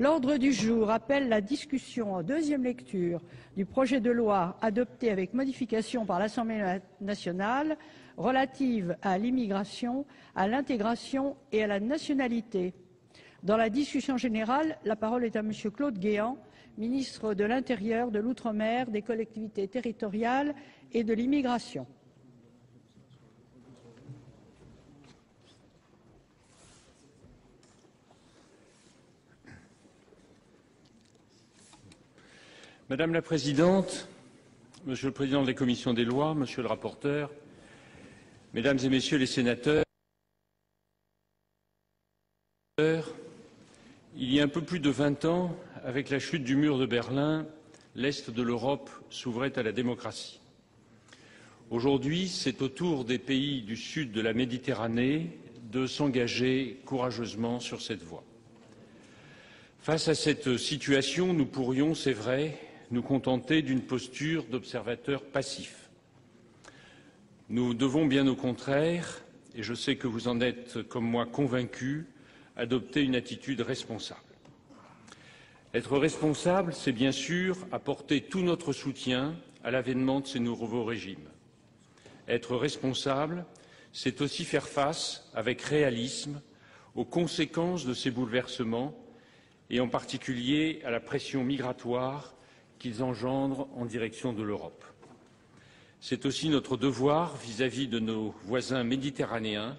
L'ordre du jour appelle la discussion en deuxième lecture du projet de loi adopté avec modification par l'Assemblée nationale relative à l'immigration, à l'intégration et à la nationalité. Dans la discussion générale, la parole est à Monsieur Claude Guéant, ministre de l'Intérieur, de l'Outre-mer, des collectivités territoriales et de l'immigration. Madame la Présidente, Monsieur le Président de la Commission des lois, Monsieur le rapporteur, Mesdames et Messieurs les sénateurs, il y a un peu plus de 20 ans, avec la chute du mur de Berlin, l'Est de l'Europe s'ouvrait à la démocratie. Aujourd'hui, c'est au tour des pays du sud de la Méditerranée de s'engager courageusement sur cette voie. Face à cette situation, nous pourrions, c'est vrai, nous contenter d'une posture d'observateur passif. Nous devons bien au contraire, et je sais que vous en êtes comme moi convaincus, adopter une attitude responsable. Être responsable, c'est bien sûr apporter tout notre soutien à l'avènement de ces nouveaux régimes. Être responsable, c'est aussi faire face avec réalisme aux conséquences de ces bouleversements et en particulier à la pression migratoire qu'ils engendrent en direction de l'Europe. C'est aussi notre devoir vis-à-vis de nos voisins méditerranéens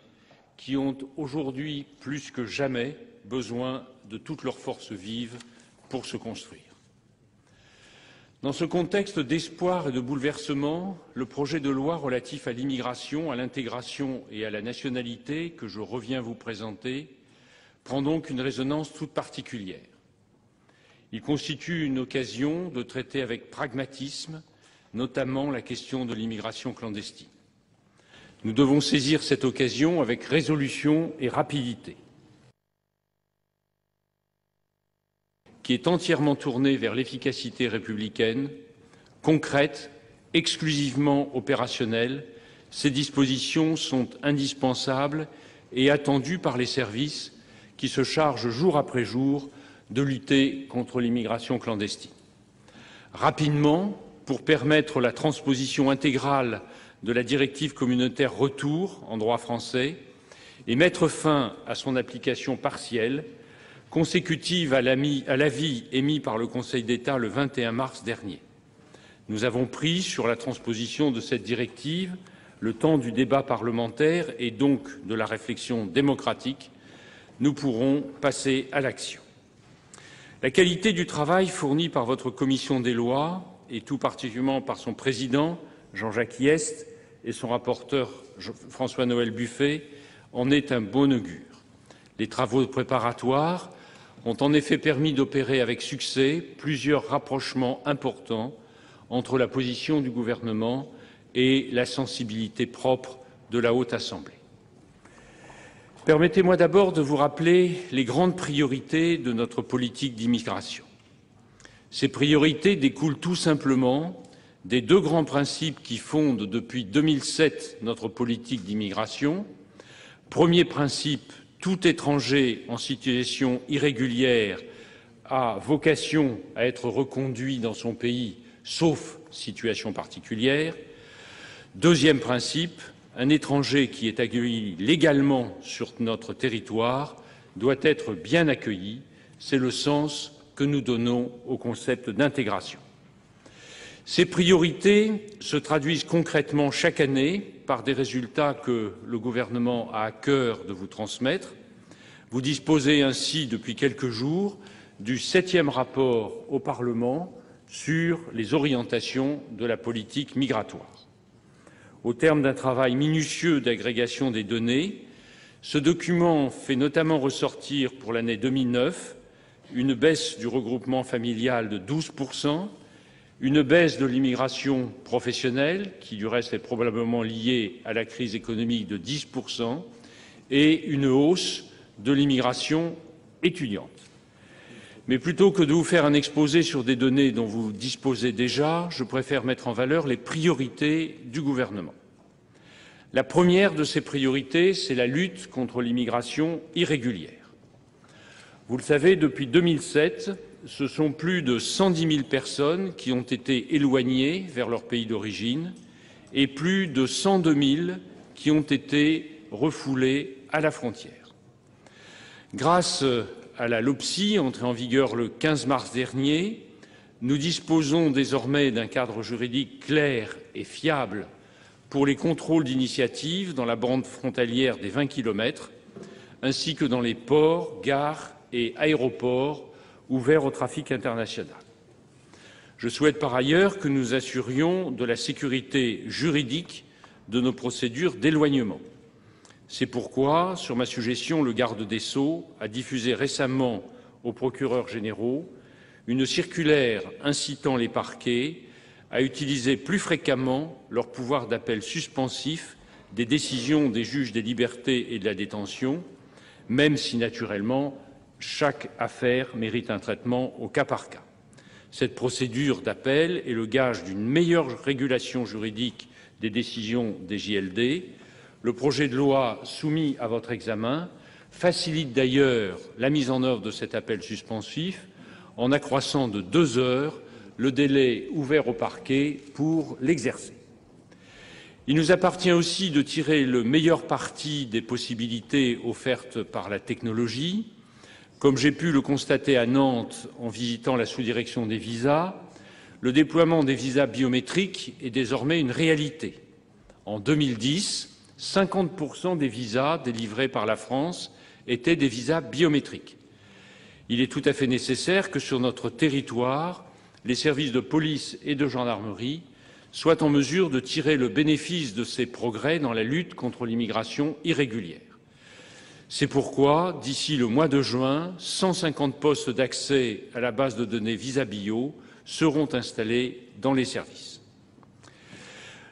qui ont aujourd'hui plus que jamais besoin de toutes leurs forces vives pour se construire. Dans ce contexte d'espoir et de bouleversement, le projet de loi relatif à l'immigration, à l'intégration et à la nationalité que je reviens vous présenter prend donc une résonance toute particulière. Il constitue une occasion de traiter avec pragmatisme, notamment la question de l'immigration clandestine. Nous devons saisir cette occasion avec résolution et rapidité, qui est entièrement tournée vers l'efficacité républicaine, concrète, exclusivement opérationnelle. Ces dispositions sont indispensables et attendues par les services qui se chargent jour après jour de lutter contre l'immigration clandestine. Rapidement, pour permettre la transposition intégrale de la directive communautaire Retour en droit français et mettre fin à son application partielle, consécutive à l'avis émis par le Conseil d'État le 21 mars dernier. Nous avons pris sur la transposition de cette directive le temps du débat parlementaire et donc de la réflexion démocratique. Nous pourrons passer à l'action. La qualité du travail fourni par votre commission des lois, et tout particulièrement par son président, Jean-Jacques Hyest, et son rapporteur, François-Noël Buffet, en est un bon augure. Les travaux préparatoires ont en effet permis d'opérer avec succès plusieurs rapprochements importants entre la position du gouvernement et la sensibilité propre de la Haute Assemblée. Permettez-moi d'abord de vous rappeler les grandes priorités de notre politique d'immigration. Ces priorités découlent tout simplement des deux grands principes qui fondent depuis 2007 notre politique d'immigration. Premier principe, tout étranger en situation irrégulière a vocation à être reconduit dans son pays, sauf situation particulière. Deuxième principe, un étranger qui est accueilli légalement sur notre territoire doit être bien accueilli. C'est le sens que nous donnons au concept d'intégration. Ces priorités se traduisent concrètement chaque année par des résultats que le gouvernement a à cœur de vous transmettre. Vous disposez ainsi depuis quelques jours du 7e rapport au Parlement sur les orientations de la politique migratoire. Au terme d'un travail minutieux d'agrégation des données, ce document fait notamment ressortir pour l'année 2009 une baisse du regroupement familial de 12%, une baisse de l'immigration professionnelle, qui du reste est probablement liée à la crise économique de 10%, et une hausse de l'immigration étudiante. Mais plutôt que de vous faire un exposé sur des données dont vous disposez déjà, je préfère mettre en valeur les priorités du gouvernement. La première de ces priorités, c'est la lutte contre l'immigration irrégulière. Vous le savez, depuis 2007, ce sont plus de 110 000 personnes qui ont été éloignées vers leur pays d'origine et plus de 102 000 qui ont été refoulées à la frontière. Grâce à la LOPSI, entrée en vigueur le 15 mars dernier, nous disposons désormais d'un cadre juridique clair et fiable pour les contrôles d'initiative dans la bande frontalière des 20 km, ainsi que dans les ports, gares et aéroports ouverts au trafic international. Je souhaite par ailleurs que nous assurions de la sécurité juridique de nos procédures d'éloignement. C'est pourquoi, sur ma suggestion, le garde des Sceaux a diffusé récemment aux procureurs généraux une circulaire incitant les parquets à utiliser plus fréquemment leur pouvoir d'appel suspensif des décisions des juges des libertés et de la détention, même si, naturellement, chaque affaire mérite un traitement au cas par cas. Cette procédure d'appel est le gage d'une meilleure régulation juridique des décisions des JLD. Le projet de loi soumis à votre examen facilite d'ailleurs la mise en œuvre de cet appel suspensif en accroissant de 2 heures le délai ouvert au parquet pour l'exercer. Il nous appartient aussi de tirer le meilleur parti des possibilités offertes par la technologie. Comme j'ai pu le constater à Nantes en visitant la sous-direction des visas, le déploiement des visas biométriques est désormais une réalité. En 2010, 50% des visas délivrés par la France étaient des visas biométriques. Il est tout à fait nécessaire que sur notre territoire, les services de police et de gendarmerie soient en mesure de tirer le bénéfice de ces progrès dans la lutte contre l'immigration irrégulière. C'est pourquoi, d'ici le mois de juin, 150 postes d'accès à la base de données VisaBio seront installés dans les services.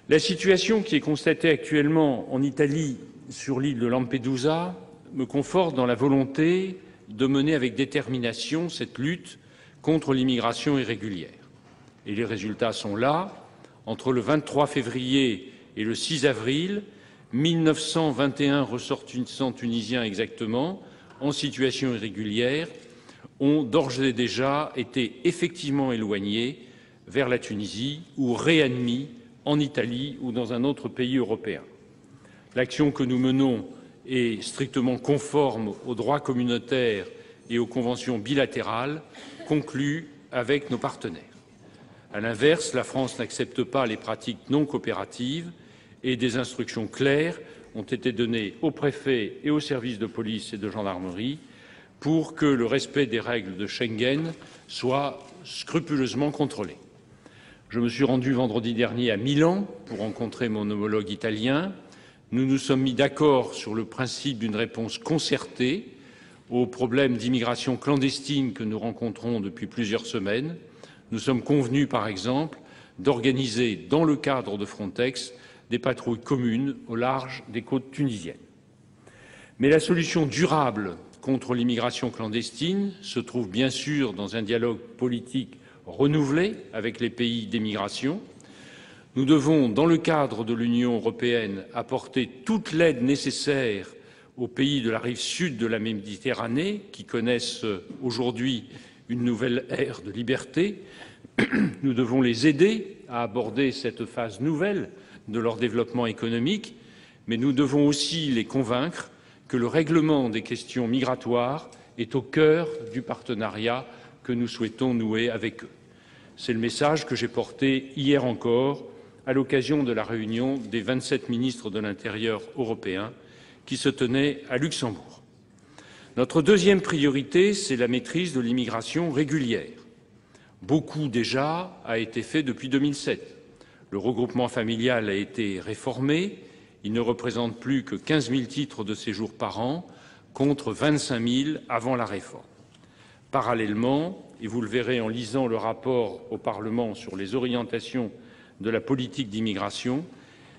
La situation qui est constatée actuellement en Italie sur l'île de Lampedusa me conforte dans la volonté de mener avec détermination cette lutte contre l'immigration irrégulière. Et les résultats sont là. Entre le 23 février et le 6 avril, 1921 ressortissants tunisiens exactement, en situation irrégulière, ont d'ores et déjà été effectivement éloignés vers la Tunisie ou réadmis en Italie ou dans un autre pays européen. L'action que nous menons est strictement conforme au droit communautaire et aux conventions bilatérales conclues avec nos partenaires. À l'inverse, la France n'accepte pas les pratiques non coopératives et des instructions claires ont été données aux préfets et aux services de police et de gendarmerie pour que le respect des règles de Schengen soit scrupuleusement contrôlé. Je me suis rendu vendredi dernier à Milan pour rencontrer mon homologue italien. Nous nous sommes mis d'accord sur le principe d'une réponse concertée aux problèmes d'immigration clandestine que nous rencontrons depuis plusieurs semaines. Nous sommes convenus, par exemple, d'organiser, dans le cadre de Frontex, des patrouilles communes au large des côtes tunisiennes. Mais la solution durable contre l'immigration clandestine se trouve bien sûr dans un dialogue politique renouvelé avec les pays d'émigration. Nous devons, dans le cadre de l'Union européenne, apporter toute l'aide nécessaire aux pays de la rive sud de la Méditerranée, qui connaissent aujourd'hui une nouvelle ère de liberté. Nous devons les aider à aborder cette phase nouvelle de leur développement économique, mais nous devons aussi les convaincre que le règlement des questions migratoires est au cœur du partenariat que nous souhaitons nouer avec eux. C'est le message que j'ai porté hier encore à l'occasion de la réunion des 27 ministres de l'Intérieur européens qui se tenait à Luxembourg. Notre deuxième priorité, c'est la maîtrise de l'immigration régulière. Beaucoup déjà a été fait depuis 2007. Le regroupement familial a été réformé. Il ne représente plus que 15 000 titres de séjour par an, contre 25 000 avant la réforme. Parallèlement, et vous le verrez en lisant le rapport au Parlement sur les orientations de la politique d'immigration,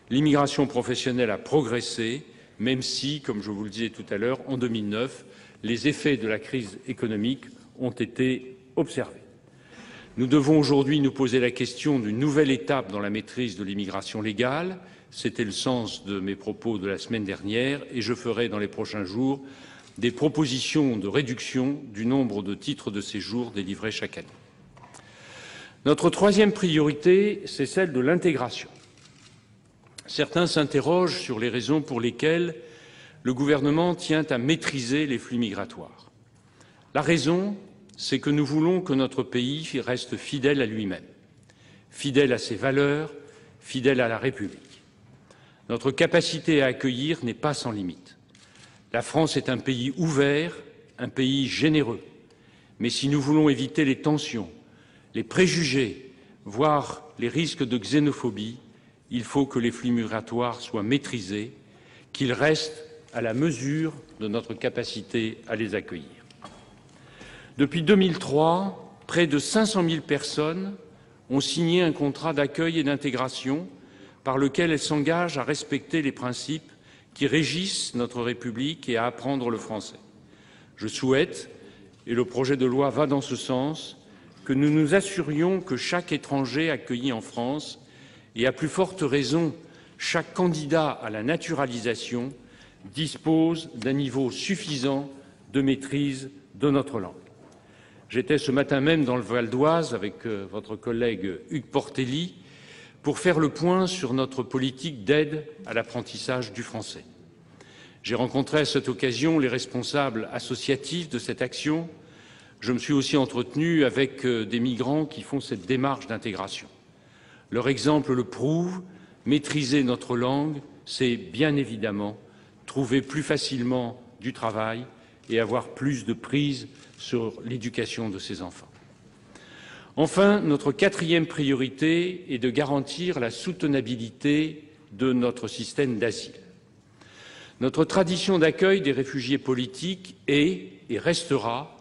l'immigration professionnelle a progressé, même si, comme je vous le disais tout à l'heure, en 2009, les effets de la crise économique ont été observés. Nous devons aujourd'hui nous poser la question d'une nouvelle étape dans la maîtrise de l'immigration légale. C'était le sens de mes propos de la semaine dernière et je ferai dans les prochains jours des propositions de réduction du nombre de titres de séjour délivrés chaque année. Notre troisième priorité, c'est celle de l'intégration. Certains s'interrogent sur les raisons pour lesquelles le gouvernement tient à maîtriser les flux migratoires. La raison, c'est que nous voulons que notre pays reste fidèle à lui-même, fidèle à ses valeurs, fidèle à la République. Notre capacité à accueillir n'est pas sans limite. La France est un pays ouvert, un pays généreux. Mais si nous voulons éviter les tensions, les préjugés, voire les risques de xénophobie, il faut que les flux migratoires soient maîtrisés, qu'ils restent à la mesure de notre capacité à les accueillir. Depuis 2003, près de 500 000 personnes ont signé un contrat d'accueil et d'intégration par lequel elles s'engagent à respecter les principes qui régissent notre République et à apprendre le français. Je souhaite, et le projet de loi va dans ce sens, que nous nous assurions que chaque étranger accueilli en France, et à plus forte raison chaque candidat à la naturalisation, dispose d'un niveau suffisant de maîtrise de notre langue. J'étais ce matin même dans le Val d'Oise avec votre collègue Hugues Portelli pour faire le point sur notre politique d'aide à l'apprentissage du français. J'ai rencontré à cette occasion les responsables associatifs de cette action. Je me suis aussi entretenu avec des migrants qui font cette démarche d'intégration. Leur exemple le prouve, maîtriser notre langue, c'est bien évidemment trouver plus facilement du travail et avoir plus de prise sur l'éducation de ses enfants. Enfin, notre quatrième priorité est de garantir la soutenabilité de notre système d'asile. Notre tradition d'accueil des réfugiés politiques est et restera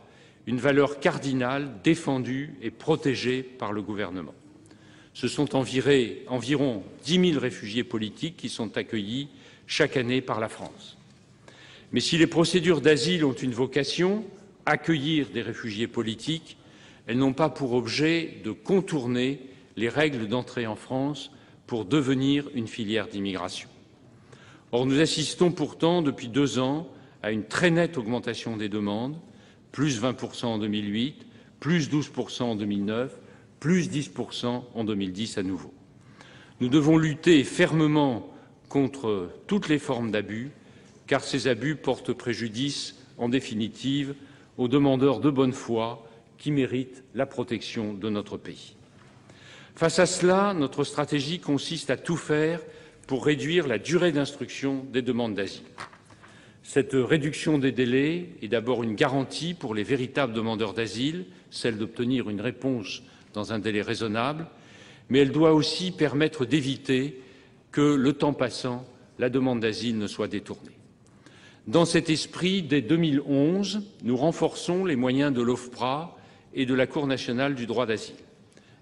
une valeur cardinale défendue et protégée par le gouvernement. Ce sont environ 10 000 réfugiés politiques qui sont accueillis chaque année par la France. Mais si les procédures d'asile ont une vocation, accueillir des réfugiés politiques, elles n'ont pas pour objet de contourner les règles d'entrée en France pour devenir une filière d'immigration. Or, nous assistons pourtant depuis 2 ans à une très nette augmentation des demandes, plus 20% en 2008, plus 12% en 2009, plus 10% en 2010 à nouveau. Nous devons lutter fermement contre toutes les formes d'abus, car ces abus portent préjudice, en définitive, aux demandeurs de bonne foi qui méritent la protection de notre pays. Face à cela, notre stratégie consiste à tout faire pour réduire la durée d'instruction des demandes d'asile. Cette réduction des délais est d'abord une garantie pour les véritables demandeurs d'asile, celle d'obtenir une réponse dans un délai raisonnable, mais elle doit aussi permettre d'éviter que, le temps passant, la demande d'asile ne soit détournée. Dans cet esprit, dès 2011, nous renforçons les moyens de l'OFPRA et de la Cour nationale du droit d'asile.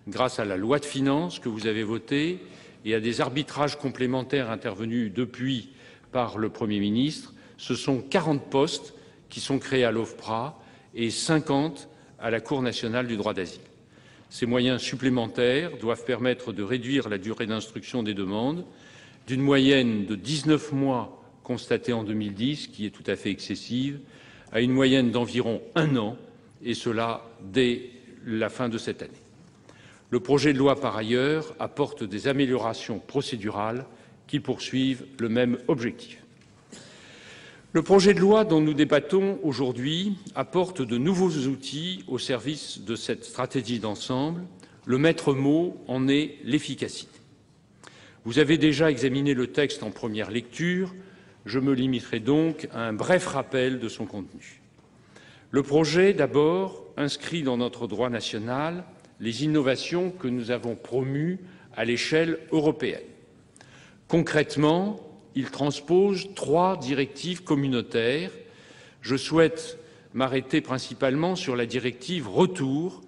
Grâce à la loi de finances que vous avez votée et à des arbitrages complémentaires intervenus depuis par le Premier ministre, ce sont 40 postes qui sont créés à l'OFPRA et 50 à la Cour nationale du droit d'asile. Ces moyens supplémentaires doivent permettre de réduire la durée d'instruction des demandes d'une moyenne de 19 mois constatée en 2010, qui est tout à fait excessive, à une moyenne d'environ 1 an, et cela dès la fin de cette année. Le projet de loi, par ailleurs, apporte des améliorations procédurales qui poursuivent le même objectif. Le projet de loi dont nous débattons aujourd'hui apporte de nouveaux outils au service de cette stratégie d'ensemble. Le maître mot en est l'efficacité. Vous avez déjà examiné le texte en première lecture. Je me limiterai donc à un bref rappel de son contenu. Le projet, d'abord, inscrit dans notre droit national les innovations que nous avons promues à l'échelle européenne. Concrètement, il transpose 3 directives communautaires. Je souhaite m'arrêter principalement sur la directive Retour,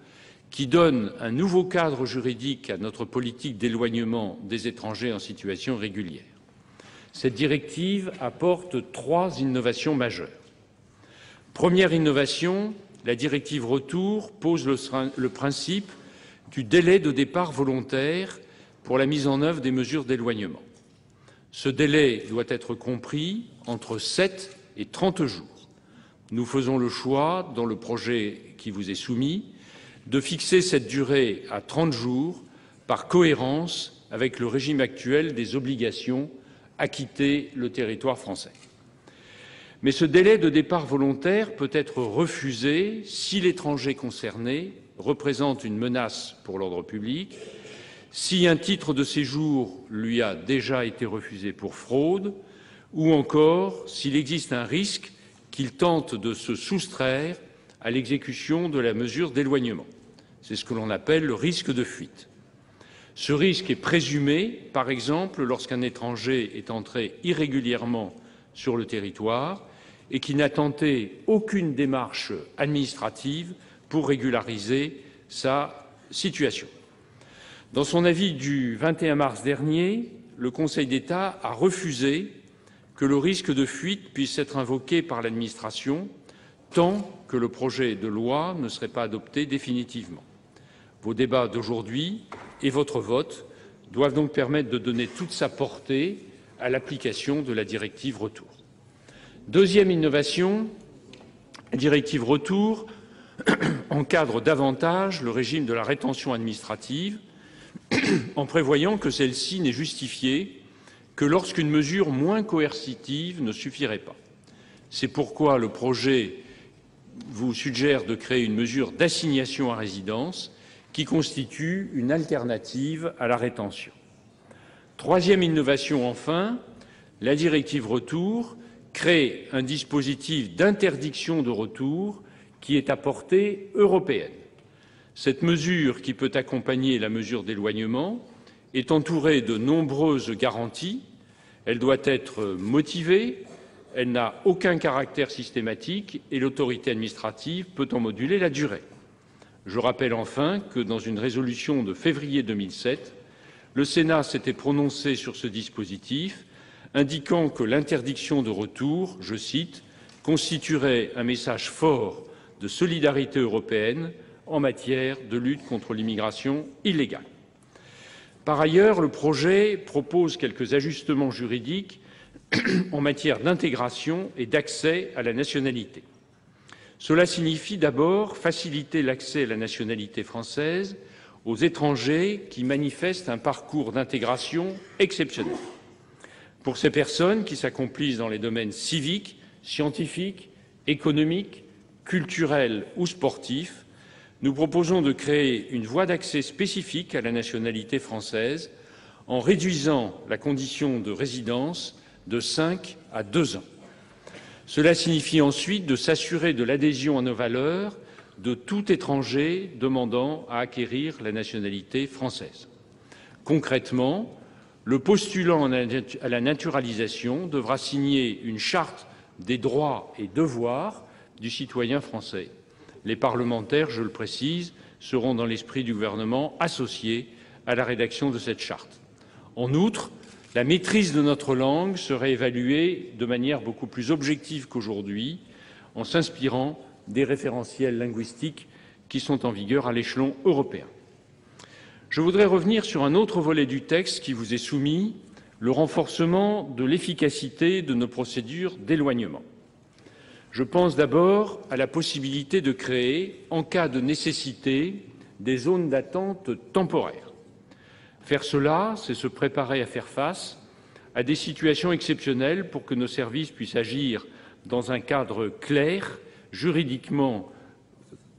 qui donne un nouveau cadre juridique à notre politique d'éloignement des étrangers en situation régulière. Cette directive apporte 3 innovations majeures. Première innovation, la directive Retour pose le principe du délai de départ volontaire pour la mise en œuvre des mesures d'éloignement. Ce délai doit être compris entre 7 et 30 jours. Nous faisons le choix, dans le projet qui vous est soumis, de fixer cette durée à 30 jours par cohérence avec le régime actuel des obligations à quitter le territoire français. Mais ce délai de départ volontaire peut être refusé si l'étranger concerné représente une menace pour l'ordre public, si un titre de séjour lui a déjà été refusé pour fraude, ou encore s'il existe un risque qu'il tente de se soustraire à l'exécution de la mesure d'éloignement. C'est ce que l'on appelle le risque de fuite. Ce risque est présumé, par exemple, lorsqu'un étranger est entré irrégulièrement sur le territoire et qui n'a tenté aucune démarche administrative pour régulariser sa situation. Dans son avis du 21 mars dernier, le Conseil d'État a refusé que le risque de fuite puisse être invoqué par l'administration tant que le projet de loi ne serait pas adopté définitivement. Vos débats d'aujourd'hui et votre vote doivent donc permettre de donner toute sa portée à l'application de la directive Retour. Deuxième innovation, la directive Retour encadre davantage le régime de la rétention administrative en prévoyant que celle-ci n'est justifiée que lorsqu'une mesure moins coercitive ne suffirait pas. C'est pourquoi le projet vous suggère de créer une mesure d'assignation à résidence qui constitue une alternative à la rétention. Troisième innovation enfin, la directive Retour crée un dispositif d'interdiction de retour qui est à portée européenne. Cette mesure, qui peut accompagner la mesure d'éloignement, est entourée de nombreuses garanties. Elle doit être motivée, elle n'a aucun caractère systématique et l'autorité administrative peut en moduler la durée. Je rappelle enfin que dans une résolution de février 2007, le Sénat s'était prononcé sur ce dispositif, indiquant que l'interdiction de retour, je cite, constituerait un message fort de solidarité européenne en matière de lutte contre l'immigration illégale. Par ailleurs, le projet propose quelques ajustements juridiques en matière d'intégration et d'accès à la nationalité. Cela signifie d'abord faciliter l'accès à la nationalité française aux étrangers qui manifestent un parcours d'intégration exceptionnel. Pour ces personnes qui s'accomplissent dans les domaines civiques, scientifiques, économiques, culturels ou sportifs, nous proposons de créer une voie d'accès spécifique à la nationalité française en réduisant la condition de résidence de 5 à 2 ans. Cela signifie ensuite de s'assurer de l'adhésion à nos valeurs de tout étranger demandant à acquérir la nationalité française. Concrètement, le postulant à la naturalisation devra signer une charte des droits et devoirs du citoyen français. Les parlementaires, je le précise, seront dans l'esprit du gouvernement associés à la rédaction de cette charte. En outre, la maîtrise de notre langue serait évaluée de manière beaucoup plus objective qu'aujourd'hui, en s'inspirant des référentiels linguistiques qui sont en vigueur à l'échelon européen. Je voudrais revenir sur un autre volet du texte qui vous est soumis, le renforcement de l'efficacité de nos procédures d'éloignement. Je pense d'abord à la possibilité de créer, en cas de nécessité, des zones d'attente temporaires. Faire cela, c'est se préparer à faire face à des situations exceptionnelles pour que nos services puissent agir dans un cadre clair, juridiquement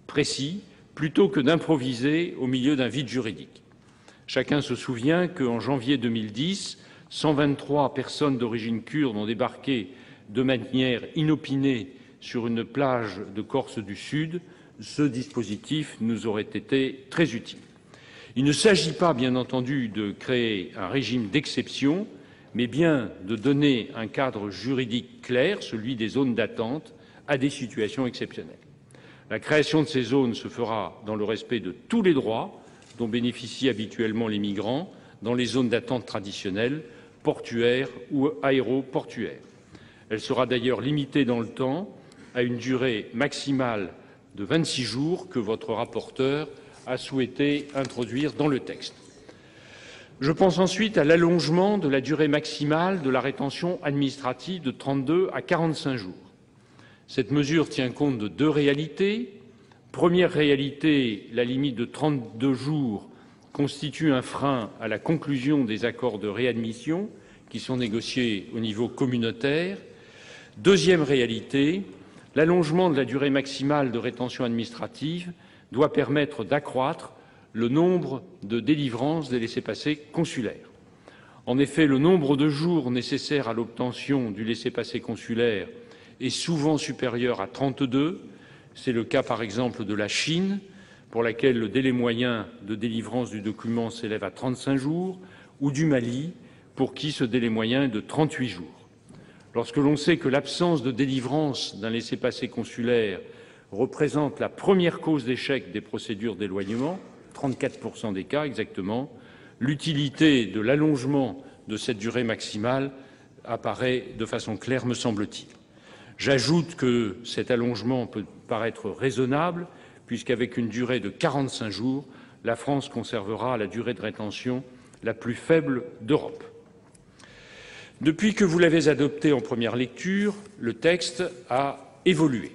précis, plutôt que d'improviser au milieu d'un vide juridique. Chacun se souvient qu'en janvier 2010, 123 personnes d'origine kurde ont débarqué de manière inopinée sur une plage de Corse du Sud. Ce dispositif nous aurait été très utile. Il ne s'agit pas, bien entendu, de créer un régime d'exception, mais bien de donner un cadre juridique clair, celui des zones d'attente, à des situations exceptionnelles. La création de ces zones se fera dans le respect de tous les droits dont bénéficient habituellement les migrants dans les zones d'attente traditionnelles, portuaires ou aéroportuaires. Elle sera d'ailleurs limitée dans le temps à une durée maximale de 26 jours que votre rapporteur a souhaité introduire dans le texte. Je pense ensuite à l'allongement de la durée maximale de la rétention administrative de 32 à 45 jours. Cette mesure tient compte de deux réalités. Première réalité, la limite de 32 jours constitue un frein à la conclusion des accords de réadmission qui sont négociés au niveau communautaire. Deuxième réalité, l'allongement de la durée maximale de rétention administrative doit permettre d'accroître le nombre de délivrances des laissez-passer consulaires. En effet, le nombre de jours nécessaires à l'obtention du laissez-passer consulaire est souvent supérieur à 32. C'est le cas, par exemple, de la Chine, pour laquelle le délai moyen de délivrance du document s'élève à 35 jours, ou du Mali, pour qui ce délai moyen est de 38 jours. Lorsque l'on sait que l'absence de délivrance d'un laissez-passer consulaire représente la première cause d'échec des procédures d'éloignement, 34% des cas exactement, l'utilité de l'allongement de cette durée maximale apparaît de façon claire, me semble-t-il. J'ajoute que cet allongement peut paraître raisonnable, puisqu'avec une durée de 45 jours, la France conservera la durée de rétention la plus faible d'Europe. Depuis que vous l'avez adopté en première lecture, le texte a évolué.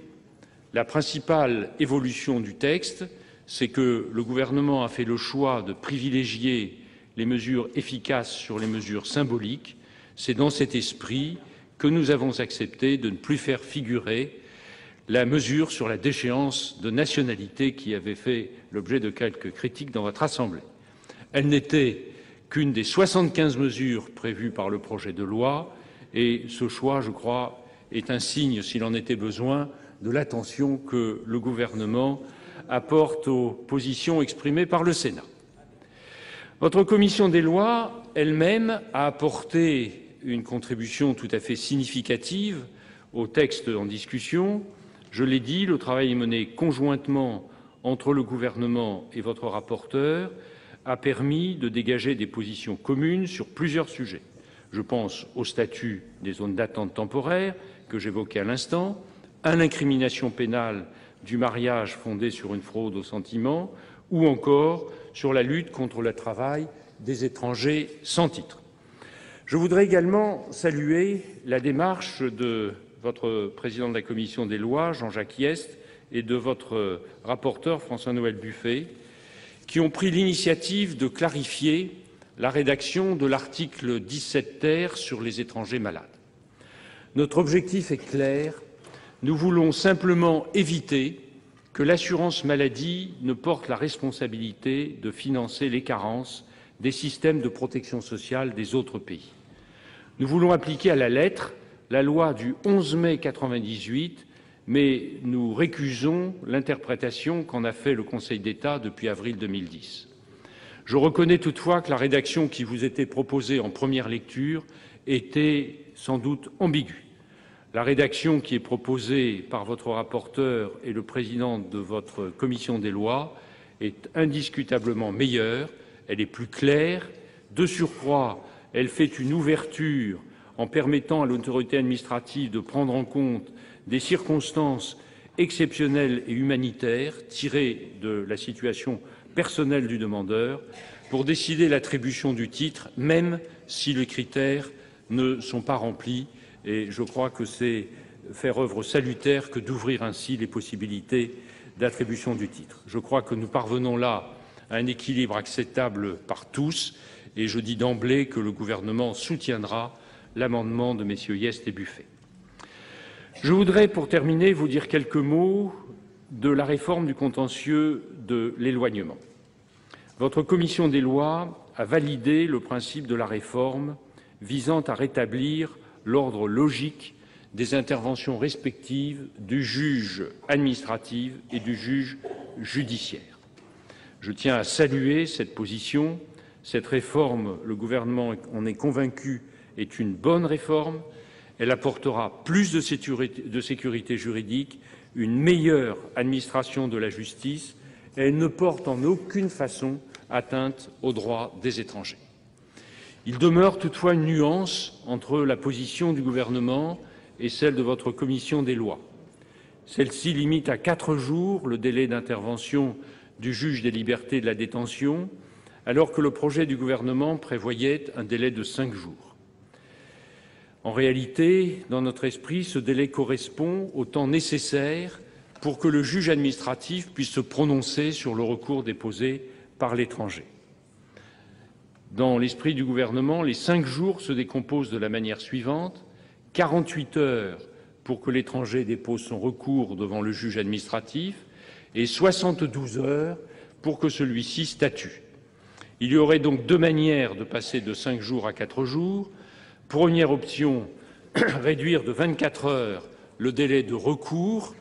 La principale évolution du texte, c'est que le gouvernement a fait le choix de privilégier les mesures efficaces sur les mesures symboliques. C'est dans cet esprit que nous avons accepté de ne plus faire figurer la mesure sur la déchéance de nationalité qui avait fait l'objet de quelques critiques dans votre Assemblée. Elle n'était qu'une des 75 mesures prévues par le projet de loi et ce choix, je crois, est un signe, s'il en était besoin, de l'attention que le gouvernement apporte aux positions exprimées par le Sénat. Votre commission des lois elle-même a apporté une contribution tout à fait significative au texte en discussion. Je l'ai dit, le travail est mené conjointement entre le gouvernement et votre rapporteur a permis de dégager des positions communes sur plusieurs sujets. Je pense au statut des zones d'attente temporaire que j'évoquais à l'instant, à l'incrimination pénale du mariage fondé sur une fraude au sentiment ou encore sur la lutte contre le travail des étrangers sans titre. Je voudrais également saluer la démarche de votre président de la commission des lois, Jean-Jacques Hyest, et de votre rapporteur, François-Noël Buffet, qui ont pris l'initiative de clarifier la rédaction de l'article 17 ter sur les étrangers malades. Notre objectif est clair. Nous voulons simplement éviter que l'assurance maladie ne porte la responsabilité de financer les carences des systèmes de protection sociale des autres pays. Nous voulons appliquer à la lettre la loi du 11 mai 1998, mais nous récusons l'interprétation qu'en a fait le Conseil d'État depuis avril 2010. Je reconnais toutefois que la rédaction qui vous était proposée en première lecture était sans doute ambiguë. La rédaction qui est proposée par votre rapporteur et le président de votre commission des lois est indiscutablement meilleure, elle est plus claire. De surcroît, elle fait une ouverture en permettant à l'autorité administrative de prendre en compte des circonstances exceptionnelles et humanitaires tirées de la situation personnelle du demandeur pour décider l'attribution du titre, même si les critères ne sont pas remplis. Et je crois que c'est faire œuvre salutaire que d'ouvrir ainsi les possibilités d'attribution du titre. Je crois que nous parvenons là à un équilibre acceptable par tous et je dis d'emblée que le gouvernement soutiendra l'amendement de messieurs Hyest et Buffet. Je voudrais, pour terminer, vous dire quelques mots de la réforme du contentieux de l'éloignement. Votre commission des lois a validé le principe de la réforme visant à rétablir l'ordre logique des interventions respectives du juge administratif et du juge judiciaire. Je tiens à saluer cette position. Cette réforme, le gouvernement en est convaincu, est une bonne réforme. Elle apportera plus de sécurité juridique, une meilleure administration de la justice et elle ne porte en aucune façon atteinte aux droits des étrangers. Il demeure toutefois une nuance entre la position du gouvernement et celle de votre commission des lois. Celle-ci limite à 4 jours le délai d'intervention du juge des libertés et de la détention, alors que le projet du gouvernement prévoyait un délai de 5 jours. En réalité, dans notre esprit, ce délai correspond au temps nécessaire pour que le juge administratif puisse se prononcer sur le recours déposé par l'étranger. Dans l'esprit du gouvernement, les 5 jours se décomposent de la manière suivante: 48 heures pour que l'étranger dépose son recours devant le juge administratif et 72 heures pour que celui-ci statue. Il y aurait donc 2 manières de passer de 5 jours à 4 jours. Première option, réduire de 24 heures le délai de recours,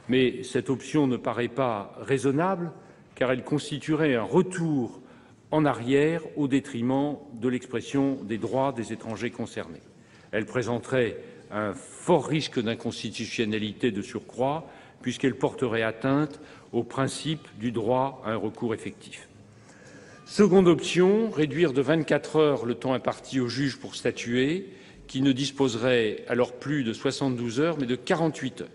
mais cette option ne paraît pas raisonnable car elle constituerait un retour en arrière au détriment de l'expression des droits des étrangers concernés. Elle présenterait un fort risque d'inconstitutionnalité de surcroît, puisqu'elle porterait atteinte au principe du droit à un recours effectif. Seconde option, réduire de 24 heures le temps imparti au juge pour statuer, qui ne disposerait alors plus de 72 heures, mais de 48 heures.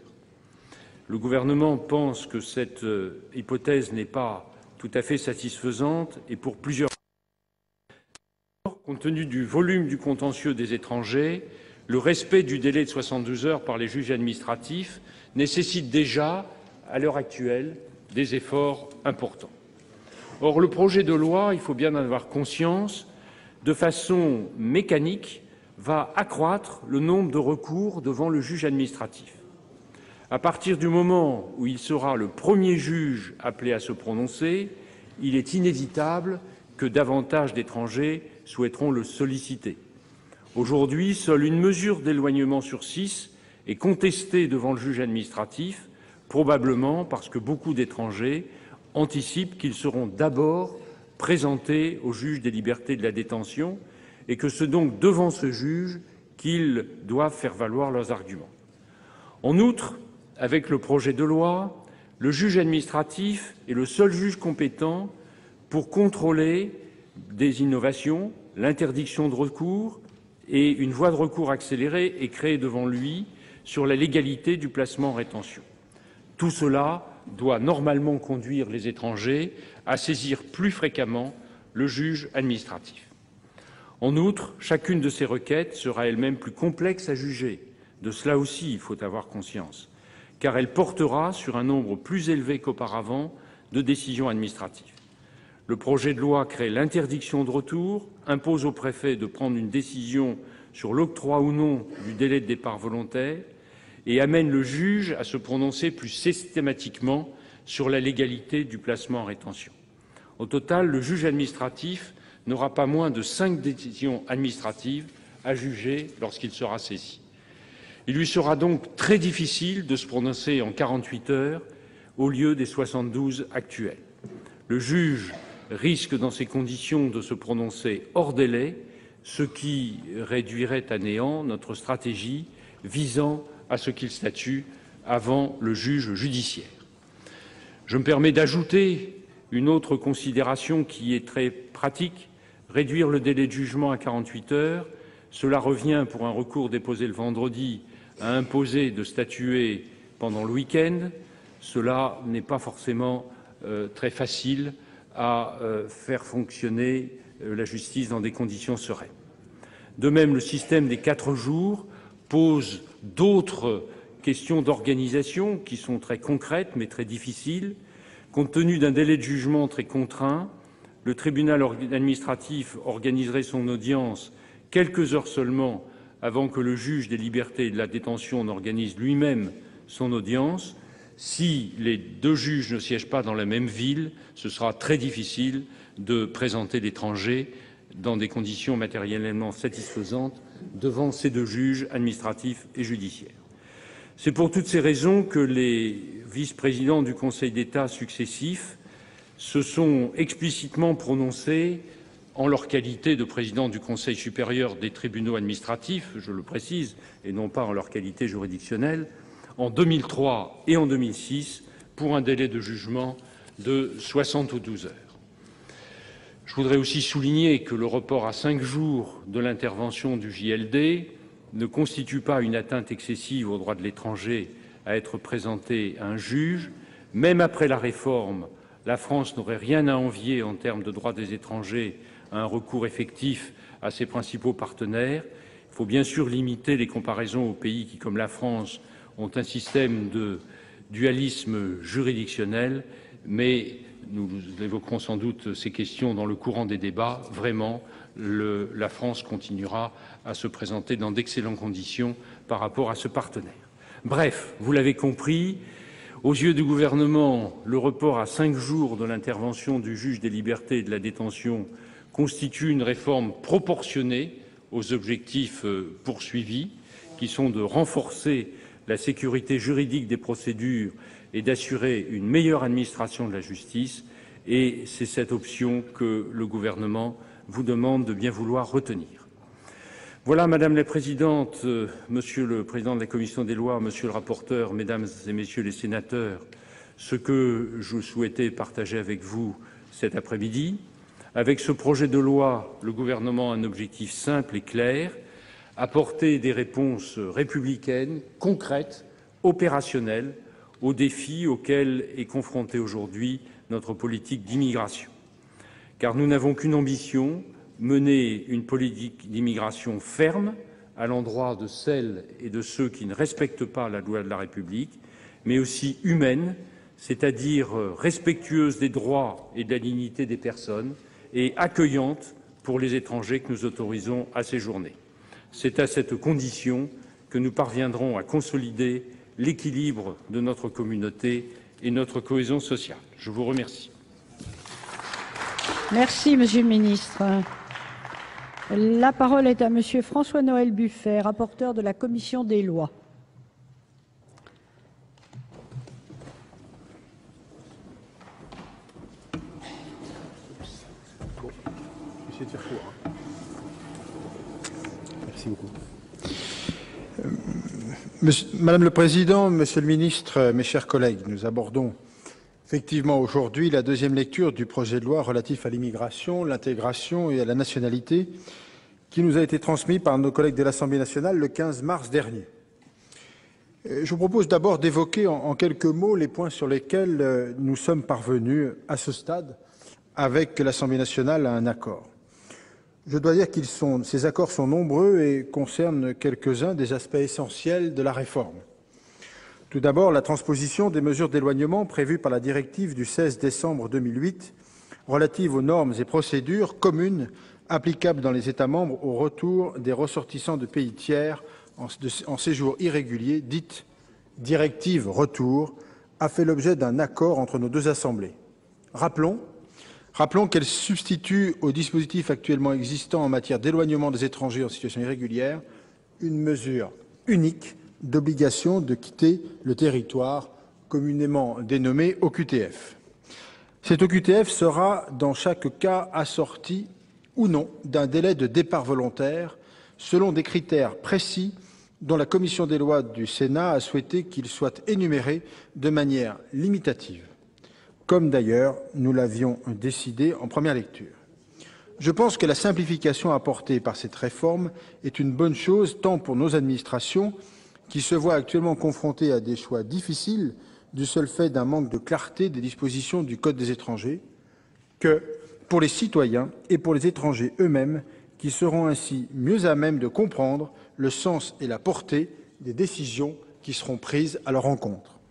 Le gouvernement pense que cette hypothèse n'est pas tout à fait satisfaisante, et pour plusieurs raisons. Compte tenu du volume du contentieux des étrangers, le respect du délai de 72 heures par les juges administratifs nécessite déjà, à l'heure actuelle, des efforts importants. Or, le projet de loi, il faut bien en avoir conscience, de façon mécanique, va accroître le nombre de recours devant le juge administratif. À partir du moment où il sera le premier juge appelé à se prononcer, il est inévitable que davantage d'étrangers souhaiteront le solliciter. Aujourd'hui, seule une mesure d'éloignement sur 6 est contestée devant le juge administratif, probablement parce que beaucoup d'étrangers anticipent qu'ils seront d'abord présentés au juge des libertés et de la détention et que c'est donc devant ce juge qu'ils doivent faire valoir leurs arguments. En outre, avec le projet de loi, le juge administratif est le seul juge compétent pour contrôler des innovations, l'interdiction de recours et une voie de recours accélérée est créée devant lui sur la légalité du placement en rétention. Tout cela doit normalement conduire les étrangers à saisir plus fréquemment le juge administratif. En outre, chacune de ces requêtes sera elle-même plus complexe à juger. De cela aussi, il faut avoir conscience, car elle portera sur un nombre plus élevé qu'auparavant de décisions administratives. Le projet de loi crée l'interdiction de retour, impose au préfet de prendre une décision sur l'octroi ou non du délai de départ volontaire et amène le juge à se prononcer plus systématiquement sur la légalité du placement en rétention. Au total, le juge administratif n'aura pas moins de 5 décisions administratives à juger lorsqu'il sera saisi. Il lui sera donc très difficile de se prononcer en 48 heures au lieu des 72 actuels. Le juge risque dans ces conditions de se prononcer hors délai, ce qui réduirait à néant notre stratégie visant à ce qu'il statue avant le juge judiciaire. Je me permets d'ajouter une autre considération qui est très pratique. Réduire le délai de jugement à 48 heures, cela revient pour un recours déposé le vendredi à imposer de statuer pendant le week-end. Cela n'est pas forcément très facile à faire fonctionner la justice dans des conditions sereines. De même, le système des 4 jours pose d'autres questions d'organisation qui sont très concrètes mais très difficiles. Compte tenu d'un délai de jugement très contraint, le tribunal administratif organiserait son audience quelques heures seulement avant que le juge des libertés et de la détention n'organise lui-même son audience. Si les 2 juges ne siègent pas dans la même ville, ce sera très difficile de présenter l'étranger dans des conditions matériellement satisfaisantes devant ces 2 juges administratifs et judiciaires. C'est pour toutes ces raisons que les vice-présidents du Conseil d'État successifs se sont explicitement prononcés en leur qualité de président du Conseil supérieur des tribunaux administratifs, je le précise, et non pas en leur qualité juridictionnelle, en 2003 et en 2006 pour un délai de jugement de 72 heures. Je voudrais aussi souligner que le report à 5 jours de l'intervention du JLD ne constitue pas une atteinte excessive au droit de l'étranger à être présenté à un juge. Même après la réforme, la France n'aurait rien à envier en termes de droits des étrangers à un recours effectif à ses principaux partenaires. Il faut bien sûr limiter les comparaisons aux pays qui, comme la France, ont un système de dualisme juridictionnel, mais nous évoquerons sans doute ces questions dans le courant des débats. Vraiment, la France continuera à se présenter dans d'excellentes conditions par rapport à ce partenaire. Bref, vous l'avez compris, aux yeux du gouvernement, le report à 5 jours de l'intervention du juge des libertés et de la détention constitue une réforme proportionnée aux objectifs poursuivis, qui sont de renforcer la sécurité juridique des procédures et d'assurer une meilleure administration de la justice. Et c'est cette option que le gouvernement vous demande de bien vouloir retenir. Voilà, Madame la Présidente, Monsieur le Président de la Commission des lois, Monsieur le rapporteur, Mesdames et Messieurs les sénateurs, ce que je souhaitais partager avec vous cet après-midi. Avec ce projet de loi, le gouvernement a un objectif simple et clair: apporter des réponses républicaines, concrètes, opérationnelles aux défis auxquels est confrontée aujourd'hui notre politique d'immigration. Car nous n'avons qu'une ambition: mener une politique d'immigration ferme à l'endroit de celles et de ceux qui ne respectent pas la loi de la République, mais aussi humaine, c'est-à-dire respectueuse des droits et de la dignité des personnes et accueillante pour les étrangers que nous autorisons à séjourner. C'est à cette condition que nous parviendrons à consolider l'équilibre de notre communauté et notre cohésion sociale. Je vous remercie. Merci, Monsieur le Ministre. La parole est à Monsieur François-Noël Buffet, rapporteur de la Commission des lois. Merci beaucoup. Madame le Président, Monsieur le Ministre, mes chers collègues, nous abordons effectivement aujourd'hui la deuxième lecture du projet de loi relatif à l'immigration, l'intégration et à la nationalité qui nous a été transmis par nos collègues de l'Assemblée nationale le 15 mars dernier. Je vous propose d'abord d'évoquer en quelques mots les points sur lesquels nous sommes parvenus à ce stade avec l'Assemblée nationale à un accord. Je dois dire que ces accords sont nombreux et concernent quelques-uns des aspects essentiels de la réforme. Tout d'abord, la transposition des mesures d'éloignement prévues par la directive du 16 décembre 2008 relative aux normes et procédures communes applicables dans les États membres au retour des ressortissants de pays tiers en séjour irrégulier, dite directive retour, a fait l'objet d'un accord entre nos deux assemblées. Rappelons qu'elle substitue au dispositif actuellement existant en matière d'éloignement des étrangers en situation irrégulière une mesure unique d'obligation de quitter le territoire, communément dénommée OQTF. Cette OQTF sera dans chaque cas assortie ou non d'un délai de départ volontaire selon des critères précis dont la Commission des lois du Sénat a souhaité qu'ils soient énumérés de manière limitative, comme d'ailleurs nous l'avions décidé en première lecture. Je pense que la simplification apportée par cette réforme est une bonne chose tant pour nos administrations, qui se voient actuellement confrontées à des choix difficiles du seul fait d'un manque de clarté des dispositions du Code des étrangers, que pour les citoyens et pour les étrangers eux-mêmes, qui seront ainsi mieux à même de comprendre le sens et la portée des décisions qui seront prises à leur encontre.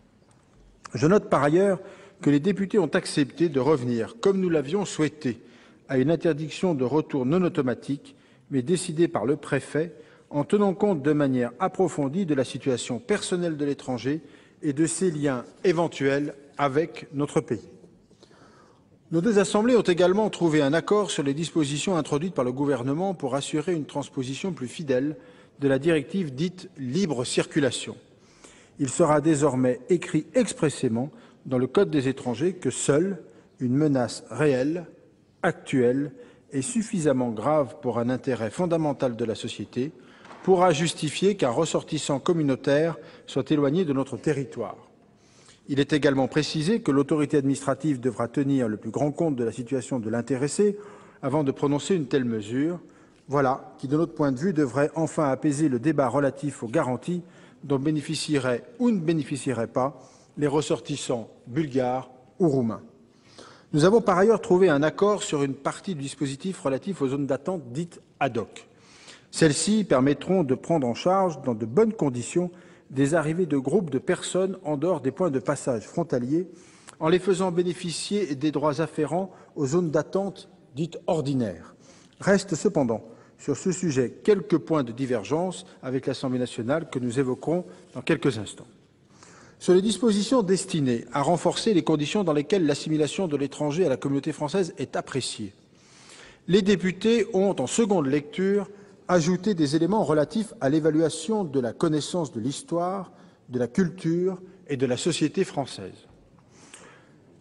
Je note par ailleurs que les députés ont accepté de revenir, comme nous l'avions souhaité, à une interdiction de retour non automatique, mais décidée par le préfet, en tenant compte de manière approfondie de la situation personnelle de l'étranger et de ses liens éventuels avec notre pays. Nos deux assemblées ont également trouvé un accord sur les dispositions introduites par le gouvernement pour assurer une transposition plus fidèle de la directive dite libre circulation. Il sera désormais écrit expressément dans le Code des étrangers que seule une menace réelle, actuelle et suffisamment grave pour un intérêt fondamental de la société pourra justifier qu'un ressortissant communautaire soit éloigné de notre territoire. Il est également précisé que l'autorité administrative devra tenir le plus grand compte de la situation de l'intéressé avant de prononcer une telle mesure. Voilà qui, de notre point de vue, devrait enfin apaiser le débat relatif aux garanties dont bénéficieraient ou ne bénéficieraient pas les ressortissants bulgares ou roumains. Nous avons par ailleurs trouvé un accord sur une partie du dispositif relatif aux zones d'attente dites ad hoc. Celles-ci permettront de prendre en charge, dans de bonnes conditions, des arrivées de groupes de personnes en dehors des points de passage frontaliers, en les faisant bénéficier des droits afférents aux zones d'attente dites ordinaires. Restent cependant, sur ce sujet, quelques points de divergence avec l'Assemblée nationale que nous évoquerons dans quelques instants. Sur les dispositions destinées à renforcer les conditions dans lesquelles l'assimilation de l'étranger à la communauté française est appréciée, les députés ont, en seconde lecture, ajouté des éléments relatifs à l'évaluation de la connaissance de l'histoire, de la culture et de la société française.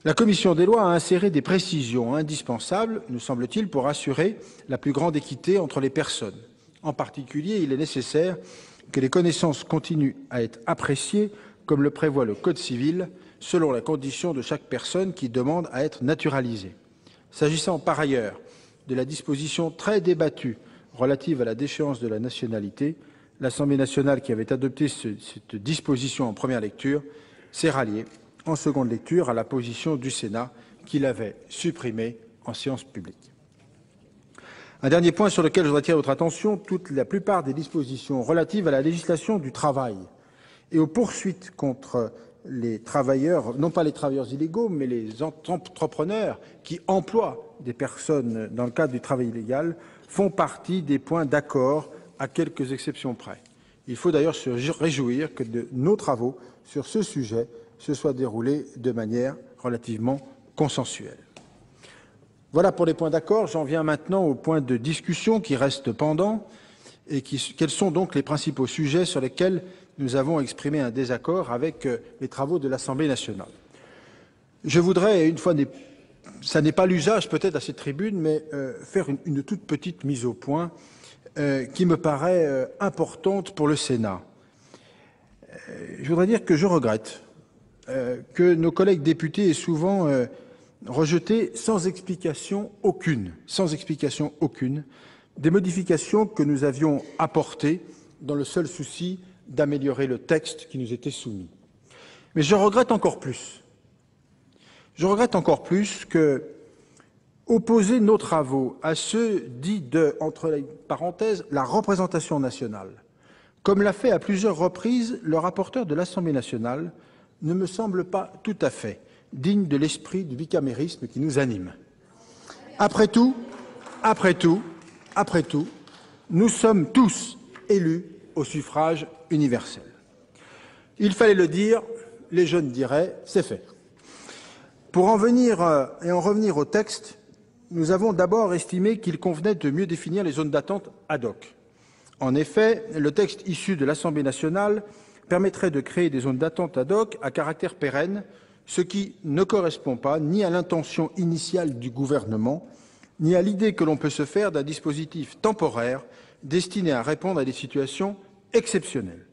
La commission des lois a inséré des précisions indispensables, nous semble-t-il, pour assurer la plus grande équité entre les personnes. En particulier, il est nécessaire que les connaissances continuent à être appréciées, comme le prévoit le Code civil, selon la condition de chaque personne qui demande à être naturalisée. S'agissant par ailleurs de la disposition très débattue relative à la déchéance de la nationalité, l'Assemblée nationale, qui avait adopté cette disposition en première lecture, s'est ralliée en seconde lecture à la position du Sénat qui l'avait supprimée en séance publique. Un dernier point sur lequel je voudrais attirer votre attention, la plupart des dispositions relatives à la législation du travail et aux poursuites contre les travailleurs, non pas les travailleurs illégaux, mais les entrepreneurs qui emploient des personnes dans le cadre du travail illégal, font partie des points d'accord à quelques exceptions près. Il faut d'ailleurs se réjouir que nos travaux sur ce sujet se soient déroulés de manière relativement consensuelle. Voilà pour les points d'accord. J'en viens maintenant aux points de discussion qui restent pendants et quels sont donc les principaux sujets sur lesquels nous avons exprimé un désaccord avec les travaux de l'Assemblée nationale. Je voudrais, une fois, ça n'est pas l'usage peut-être à cette tribune, mais faire une toute petite mise au point qui me paraît importante pour le Sénat. Je voudrais dire que je regrette que nos collègues députés aient souvent rejeté sans explication aucune, des modifications que nous avions apportées dans le seul souci d'améliorer le texte qui nous était soumis. Mais je regrette encore plus que opposer nos travaux à ceux dits de, entre les parenthèses, la représentation nationale, comme l'a fait à plusieurs reprises le rapporteur de l'Assemblée nationale, ne me semble pas tout à fait digne de l'esprit du bicamérisme qui nous anime. Après tout, nous sommes tous élus au suffrage universel. Il fallait le dire, les jeunes diraient, c'est fait. Pour en revenir au texte, nous avons d'abord estimé qu'il convenait de mieux définir les zones d'attente ad hoc. En effet, le texte issu de l'Assemblée nationale permettrait de créer des zones d'attente ad hoc à caractère pérenne, ce qui ne correspond pas ni à l'intention initiale du gouvernement, ni à l'idée que l'on peut se faire d'un dispositif temporaire destiné à répondre à des situations exceptionnelles.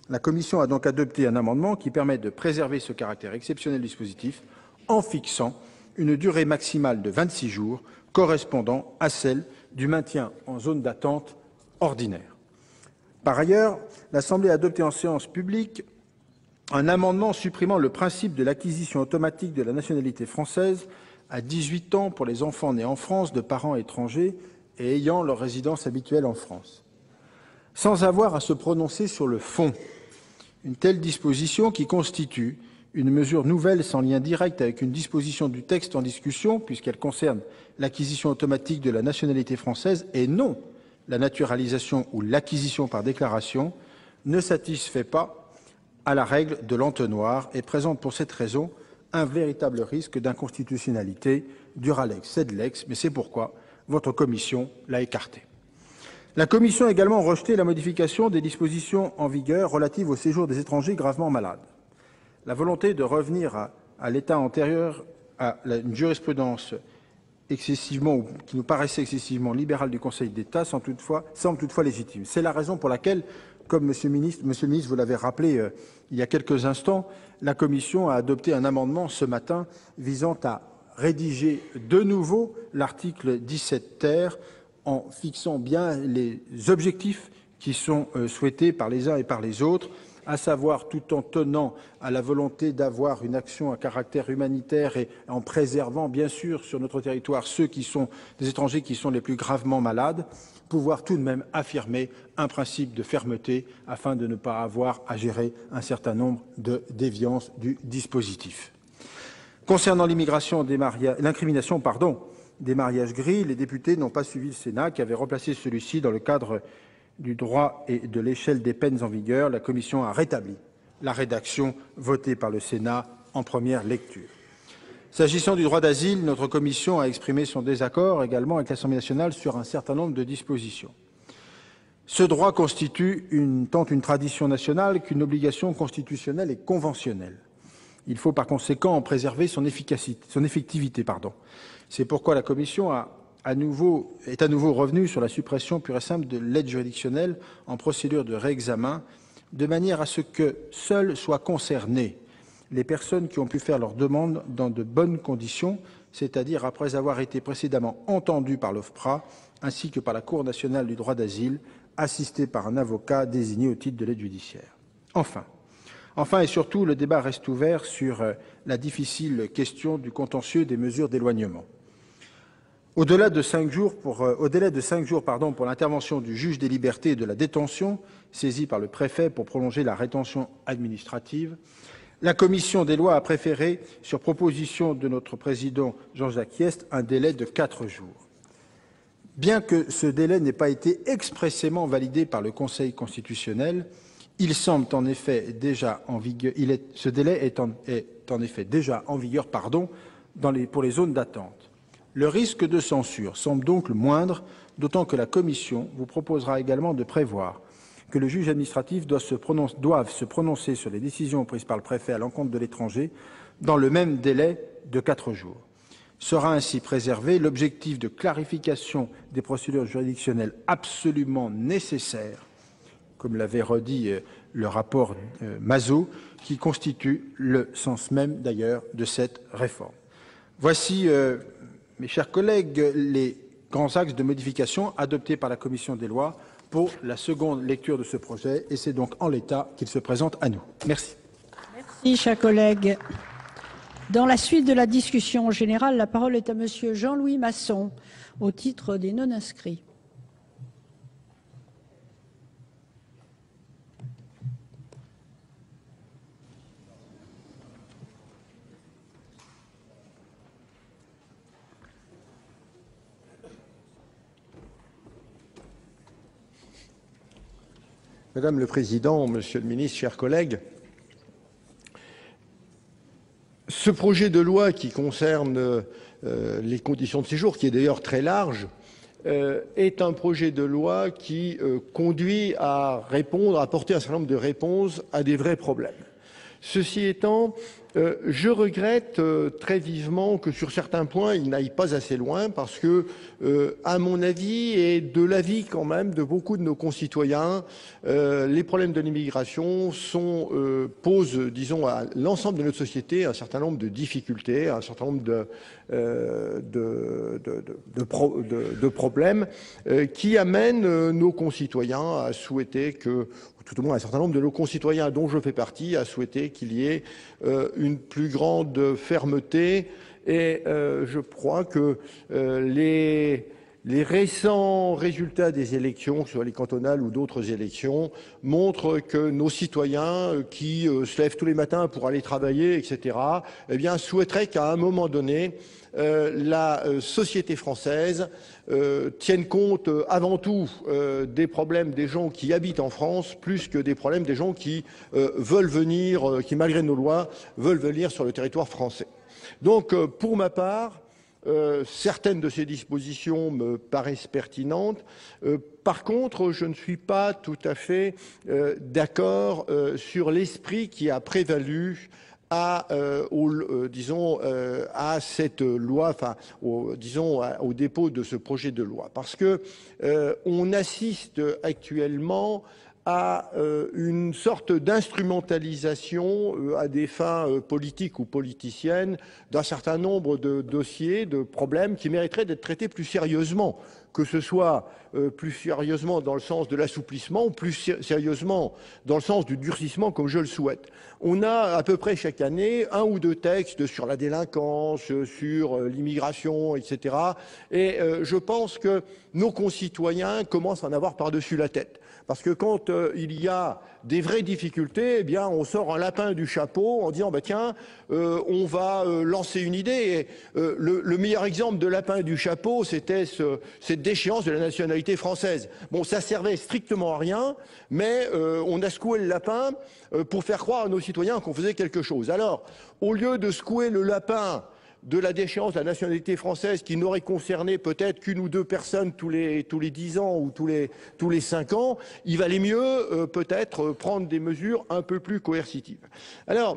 La Commission a donc adopté un amendement qui permet de préserver ce caractère exceptionnel du dispositif en fixant une durée maximale de 26 jours correspondant à celle du maintien en zone d'attente ordinaire. Par ailleurs, l'Assemblée a adopté en séance publique un amendement supprimant le principe de l'acquisition automatique de la nationalité française à 18 ans pour les enfants nés en France de parents étrangers et ayant leur résidence habituelle en France. Sans avoir à se prononcer sur le fond, une telle disposition qui constitue une mesure nouvelle sans lien direct avec une disposition du texte en discussion, puisqu'elle concerne l'acquisition automatique de la nationalité française et non la naturalisation ou l'acquisition par déclaration, ne satisfait pas à la règle de l'entonnoir et présente pour cette raison un véritable risque d'inconstitutionnalité, dura lex sed lex, mais c'est pourquoi votre commission l'a écarté. La commission a également rejeté la modification des dispositions en vigueur relatives au séjour des étrangers gravement malades. La volonté de revenir à l'état antérieur à une jurisprudence qui nous paraissait excessivement libérale du Conseil d'État semble toutefois légitime. C'est la raison pour laquelle, comme Monsieur le ministre, vous l'avez rappelé il y a quelques instants, la Commission a adopté un amendement ce matin visant à rédiger de nouveau l'article 17 ter en fixant bien les objectifs qui sont souhaités par les uns et par les autres, à savoir tout en tenant à la volonté d'avoir une action à caractère humanitaire et en préservant bien sûr sur notre territoire ceux qui sont des étrangers qui sont les plus gravement malades, pouvoir tout de même affirmer un principe de fermeté afin de ne pas avoir à gérer un certain nombre de déviances du dispositif. Concernant l'incrimination des mariages gris, les députés n'ont pas suivi le Sénat qui avait remplacé celui-ci dans le cadre du droit et de l'échelle des peines en vigueur. La Commission a rétabli la rédaction votée par le Sénat en première lecture. S'agissant du droit d'asile, notre Commission a exprimé son désaccord également avec l'Assemblée nationale sur un certain nombre de dispositions. Ce droit constitue tant une tradition nationale qu'une obligation constitutionnelle et conventionnelle. Il faut par conséquent en préserver son effectivité. C'est pourquoi la Commission est à nouveau revenue sur la suppression pure et simple de l'aide juridictionnelle en procédure de réexamen, de manière à ce que seules soient concernées les personnes qui ont pu faire leur demande dans de bonnes conditions, c'est-à-dire après avoir été précédemment entendues par l'OFPRA ainsi que par la Cour nationale du droit d'asile, assistées par un avocat désigné au titre de l'aide judiciaire. Enfin et surtout, le débat reste ouvert sur la difficile question du contentieux des mesures d'éloignement. Au délai de 5 jours pour l'intervention du juge des libertés et de la détention, saisi par le préfet pour prolonger la rétention administrative, la commission des lois a préféré, sur proposition de notre président Jean-Jacques Hyest, un délai de 4 jours. Bien que ce délai n'ait pas été expressément validé par le Conseil constitutionnel, il semble en effet déjà en vigueur. Ce délai est en effet déjà en vigueur pour les zones d'attente. Le risque de censure semble donc le moindre, d'autant que la Commission vous proposera également de prévoir que le juge administratif doive se prononcer sur les décisions prises par le préfet à l'encontre de l'étranger dans le même délai de 4 jours. Sera ainsi préservé l'objectif de clarification des procédures juridictionnelles absolument nécessaires, comme l'avait redit le rapport Mazot, qui constitue le sens même d'ailleurs de cette réforme. Voici, mes chers collègues, les grands axes de modification adoptés par la Commission des lois pour la seconde lecture de ce projet, et c'est donc en l'état qu'il se présente à nous. Merci. Merci, chers collègues. Dans la suite de la discussion générale, la parole est à Monsieur Jean-Louis Masson, au titre des non-inscrits. Madame le Président, Monsieur le Ministre, chers collègues, ce projet de loi qui concerne les conditions de séjour, qui est d'ailleurs très large, est un projet de loi qui conduit à apporter un certain nombre de réponses à des vrais problèmes. Ceci étant, je regrette très vivement que sur certains points, il n'aille pas assez loin parce que, à mon avis, et de l'avis quand même de beaucoup de nos concitoyens, les problèmes de l'immigration posent, disons, à l'ensemble de notre société un certain nombre de difficultés, un certain nombre de problèmes qui amènent nos concitoyens à souhaiter que, tout au moins un certain nombre de nos concitoyens dont je fais partie, à souhaiter qu'il y ait une plus grande fermeté. Et je crois que les récents résultats des élections, que ce soit les cantonales ou d'autres élections, montrent que nos citoyens qui se lèvent tous les matins pour aller travailler, etc., eh bien, souhaiteraient qu'à un moment donné, la société française tienne compte avant tout des problèmes des gens qui habitent en France, plus que des problèmes des gens qui veulent venir, qui malgré nos lois, veulent venir sur le territoire français. Donc, pour ma part, certaines de ces dispositions me paraissent pertinentes. Par contre, je ne suis pas tout à fait d'accord sur l'esprit qui a prévalu à cette loi, enfin, au dépôt de ce projet de loi, parce que on assiste actuellement à une sorte d'instrumentalisation à des fins politiques ou politiciennes d'un certain nombre de dossiers, de problèmes qui mériteraient d'être traités plus sérieusement, que ce soit plus sérieusement dans le sens de l'assouplissement ou plus sérieusement dans le sens du durcissement, comme je le souhaite. On a à peu près chaque année 1 ou 2 textes sur la délinquance, sur l'immigration, etc. Et je pense que nos concitoyens commencent à en avoir par-dessus la tête. Parce que quand il y a des vraies difficultés, eh bien, on sort un lapin du chapeau en disant bah, tiens, on va lancer une idée. Et, le meilleur exemple de lapin du chapeau, c'était cette déchéance de la nationalité française. Bon, ça servait strictement à rien, mais on a secoué le lapin pour faire croire à nos citoyens qu'on faisait quelque chose. Alors, au lieu de secouer le lapin de la déchéance de la nationalité française qui n'aurait concerné peut-être qu'une ou deux personnes tous les 10 ans ou tous les 5 ans, il valait mieux peut-être prendre des mesures un peu plus coercitives. Alors,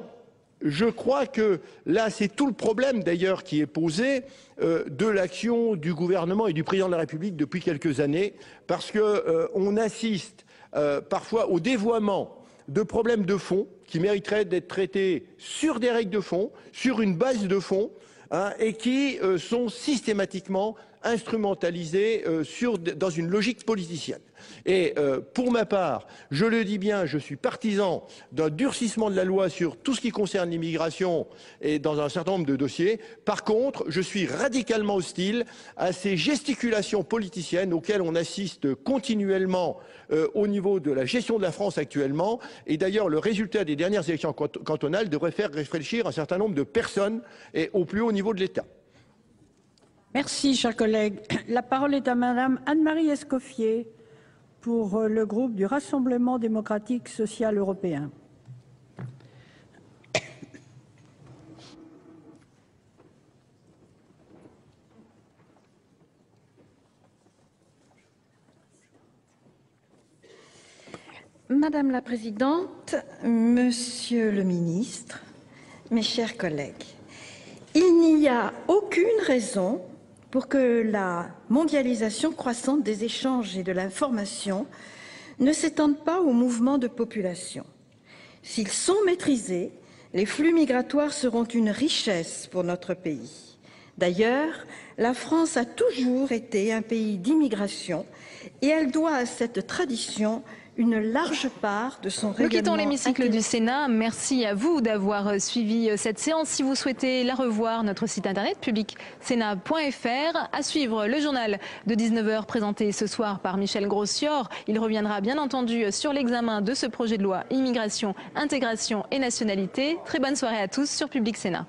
je crois que là, c'est tout le problème d'ailleurs qui est posé de l'action du gouvernement et du président de la République depuis quelques années, parce qu'on assiste parfois au dévoiement de problèmes de fond qui mériteraient d'être traités sur des règles de fond, sur une base de fond, et qui sont systématiquement instrumentalisés dans une logique politicienne. Et pour ma part, je le dis bien, je suis partisan d'un durcissement de la loi sur tout ce qui concerne l'immigration et dans un certain nombre de dossiers. Par contre, je suis radicalement hostile à ces gesticulations politiciennes auxquelles on assiste continuellement au niveau de la gestion de la France actuellement. Et d'ailleurs, le résultat des dernières élections cantonales devrait faire réfléchir un certain nombre de personnes et au plus haut niveau de l'État. Merci, chers collègues. La parole est à Madame Anne-Marie Escoffier pour le groupe du Rassemblement démocratique social européen. Madame la Présidente, Monsieur le Ministre, mes chers collègues, il n'y a aucune raison pour que la mondialisation croissante des échanges et de l'information ne s'étende pas aux mouvements de population. S'ils sont maîtrisés, les flux migratoires seront une richesse pour notre pays. D'ailleurs, la France a toujours été un pays d'immigration et elle doit à cette tradition une large part de son règlement. Nous quittons l'hémicycle du Sénat. Merci à vous d'avoir suivi cette séance. Si vous souhaitez la revoir, notre site internet publicsénat.fr. À suivre le journal de 19h présenté ce soir par Michel Grossior. Il reviendra bien entendu sur l'examen de ce projet de loi immigration, intégration et nationalité. Très bonne soirée à tous sur Public Sénat.